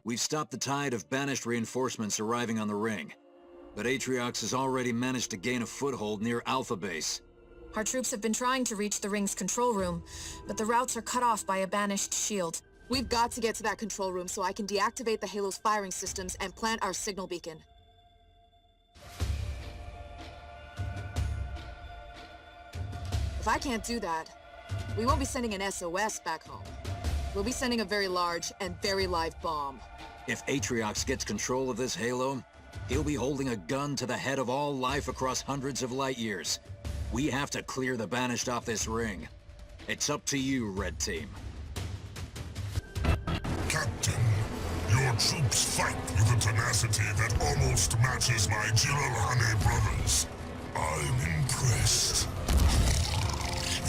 We've stopped the tide of banished reinforcements arriving on the ring, but Atriox has already managed to gain a foothold near Alpha Base. Our troops have been trying to reach the ring's control room, but the routes are cut off by a banished shield. We've got to get to that control room so I can deactivate the Halo's firing systems and plant our signal beacon. If I can't do that, we won't be sending an SOS back home. We'll be sending a very large and very live bomb. If Atriox gets control of this Halo, he'll be holding a gun to the head of all life across hundreds of light years. We have to clear the Banished off this ring. It's up to you, Red Team. Captain, your troops fight with a tenacity that almost matches my Jiralhane brothers. I'm impressed.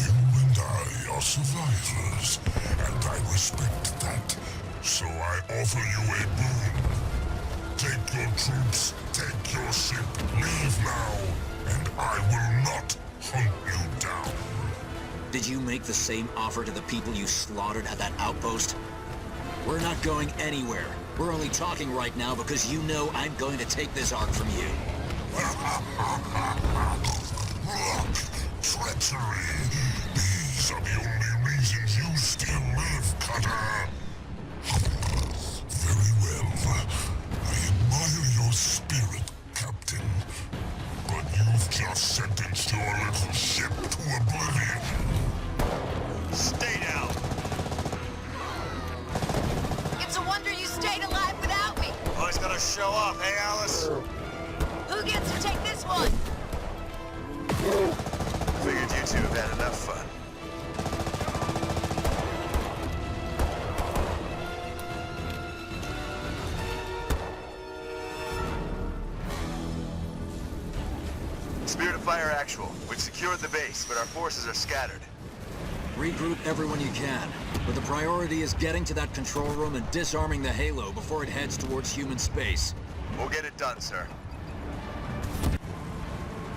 You and I are survivors, and I respect that. So I offer you a boon. Take your troops, take your ship, leave now, and I will not hunt you down. Did you make the same offer to the people you slaughtered at that outpost? We're not going anywhere. We're only talking right now because you know I'm going to take this Ark from you. Look, treachery. These are the only reasons you still live, Cutter. Very well. I admire your spirit, Captain. But you've just sentenced your little ship to oblivion. Stay down. It's a wonder you stayed alive without me. Always gotta show off, hey Alice? Who gets to take this one? Figured you two have had enough fun. Spirit of Fire actual. We've secured the base, but our forces are scattered. Regroup everyone you can, but the priority is getting to that control room and disarming the Halo before it heads towards human space. We'll get it done, sir.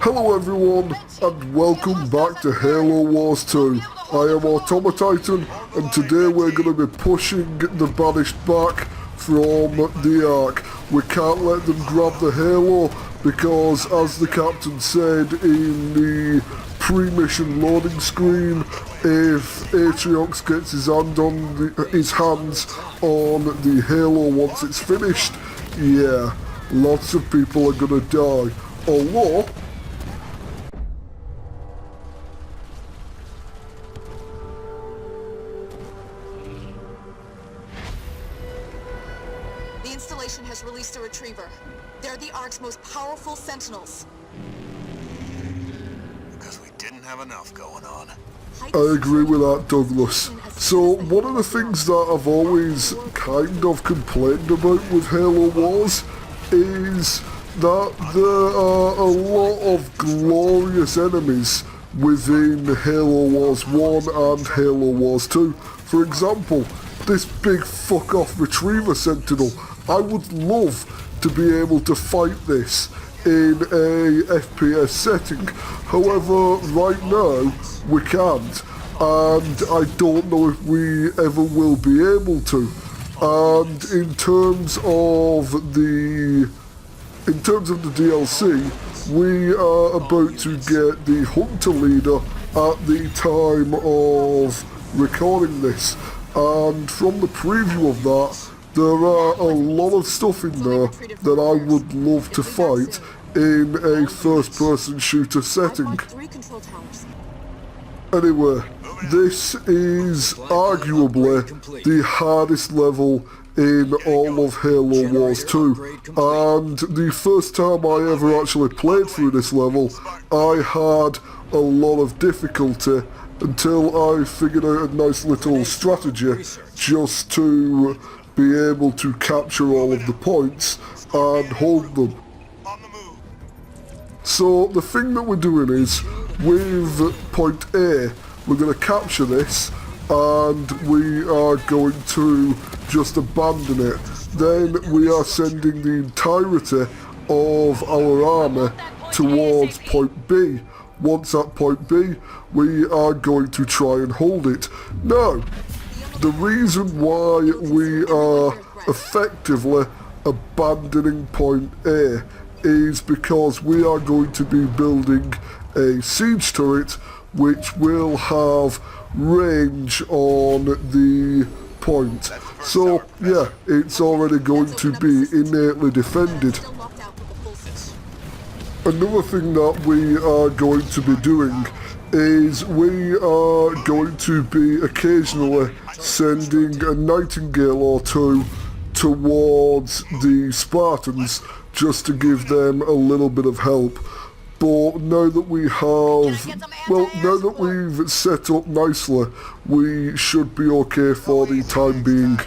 Hello everyone, and welcome back to Halo Wars 2. I am AutomaTitan, and today we're going to be pushing the Banished back from the Ark. We can't let them grab the Halo, because as the captain said in the pre-mission loading screen, if Atriox gets his hands on the Halo once it's finished, yeah, lots of people are gonna die. Although, The installation has released a retriever. They're the Ark's most powerful sentinels. Because we didn't have enough going on. I agree with that, Douglas. So, one of the things that I've always kind of complained about with Halo Wars is that there are a lot of glorious enemies within Halo Wars 1 and Halo Wars 2. For example, this big fuck-off Retriever Sentinel. I would love to be able to fight this in a FPS setting. However, right now, we can't, and I don't know if we ever will be able to. And in terms of the DLC, we are about to get the Hunter Leader at the time of recording this, and from the preview of that, there are a lot of stuff in there that I would love to fight in a first-person shooter setting. Anyway, this is arguably the hardest level in all of Halo Wars 2, and the first time I ever actually played through this level, I had a lot of difficulty until I figured out a nice little strategy just to be able to capture all of the points and hold them. So the thing that we're doing is, with point A, we're going to capture this, and we are going to just abandon it. Then we are sending the entirety of our army towards point B. Once at point B, we are going to try and hold it. Now, the reason why we are effectively abandoning point A is because we are going to be building a siege turret which will have range on the point. So yeah, it's already going to be innately defended. Another thing that we are going to be doing is we are going to be occasionally sending a Nightingale or two towards the Spartans just to give them a little bit of help. But now that we have, well, now that we've set up nicely, we should be okay for the time being.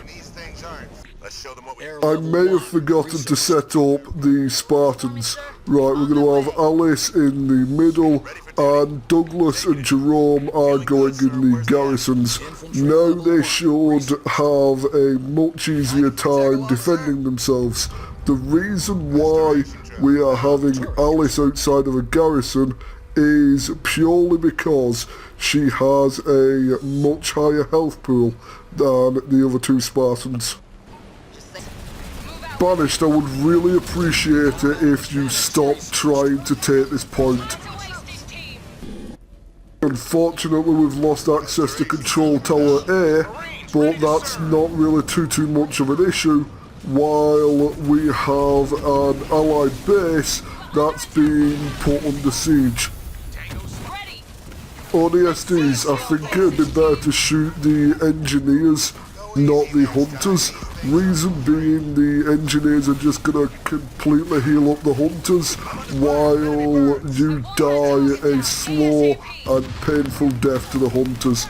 I may have forgotten to set up the Spartans. Right, we're going to have Alice in the middle, and Douglas and Jerome are going in the garrisons. Now they should have a much easier time defending themselves. The reason why we are having Alice outside of a garrison is purely because she has a much higher health pool than the other two Spartans. Banished, I would really appreciate it if you stopped trying to take this point. Unfortunately, we've lost access to Control Tower A, but that's not really too much of an issue, while we have an allied base that's being put under siege. ODSTs, I think it'd be better to shoot the engineers, not the hunters. Reason being, the engineers are just gonna completely heal up the hunters while you die a slow and painful death to the hunters.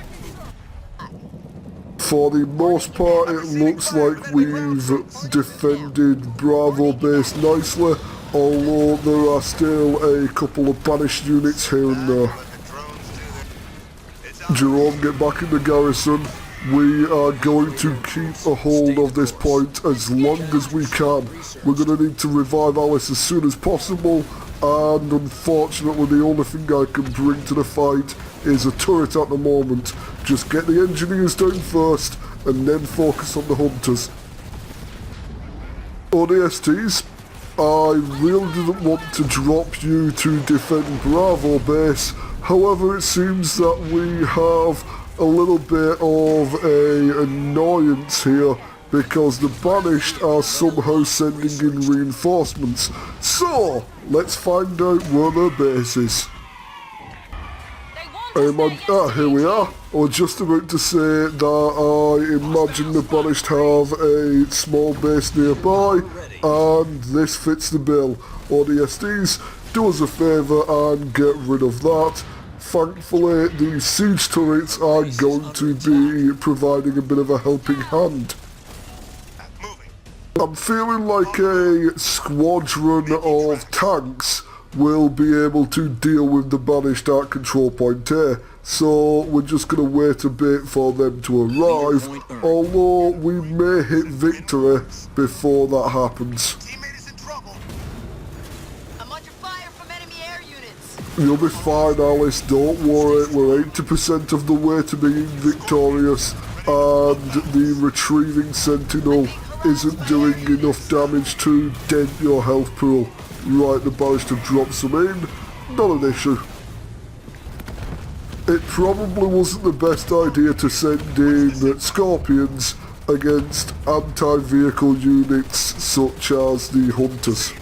For the most part, it looks like we've defended Bravo base nicely, although there are still a couple of banished units here and there. Jerome, get back in the garrison. We are going to keep a hold of this point as long as we can. We're going to need to revive Alice as soon as possible, and unfortunately the only thing I can bring to the fight is a turret at the moment. Just get the engineers down first, and then focus on the hunters. ODSTs, I really didn't want to drop you to defend Bravo base, however it seems that we have a little bit of a annoyance here because the Banished are somehow sending in reinforcements. So, let's find out where their base is. Here we are. I was just about to say that I imagine the Banished have a small base nearby, and this fits the bill. ODSTs, do us a favour and get rid of that. Thankfully, the siege turrets are going to be providing a bit of a helping hand. I'm feeling like a squadron of tanks will be able to deal with the Banished at Control Point A, so we're just going to wait a bit for them to arrive, although we may hit victory before that happens. You'll be fine, Alice, don't worry, we're 80% of the way to being victorious, and the retrieving sentinel isn't doing enough damage to dent your health pool. Right, the Banished have dropped some in, not an issue. It probably wasn't the best idea to send in Scorpions against anti-vehicle units such as the Hunters.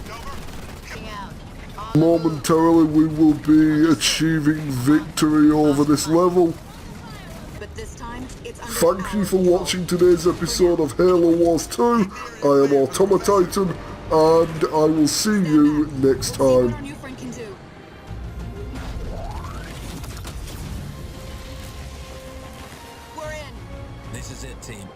Momentarily we will be achieving victory over this level. Thank you for watching today's episode of Halo Wars 2. I am AutomaTitan, and I will see you next time. This is it, team.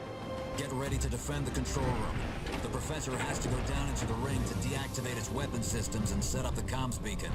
Get ready to defend the control room. The Professor has to go down into the ring to deactivate its weapon systems and set up the comms beacon.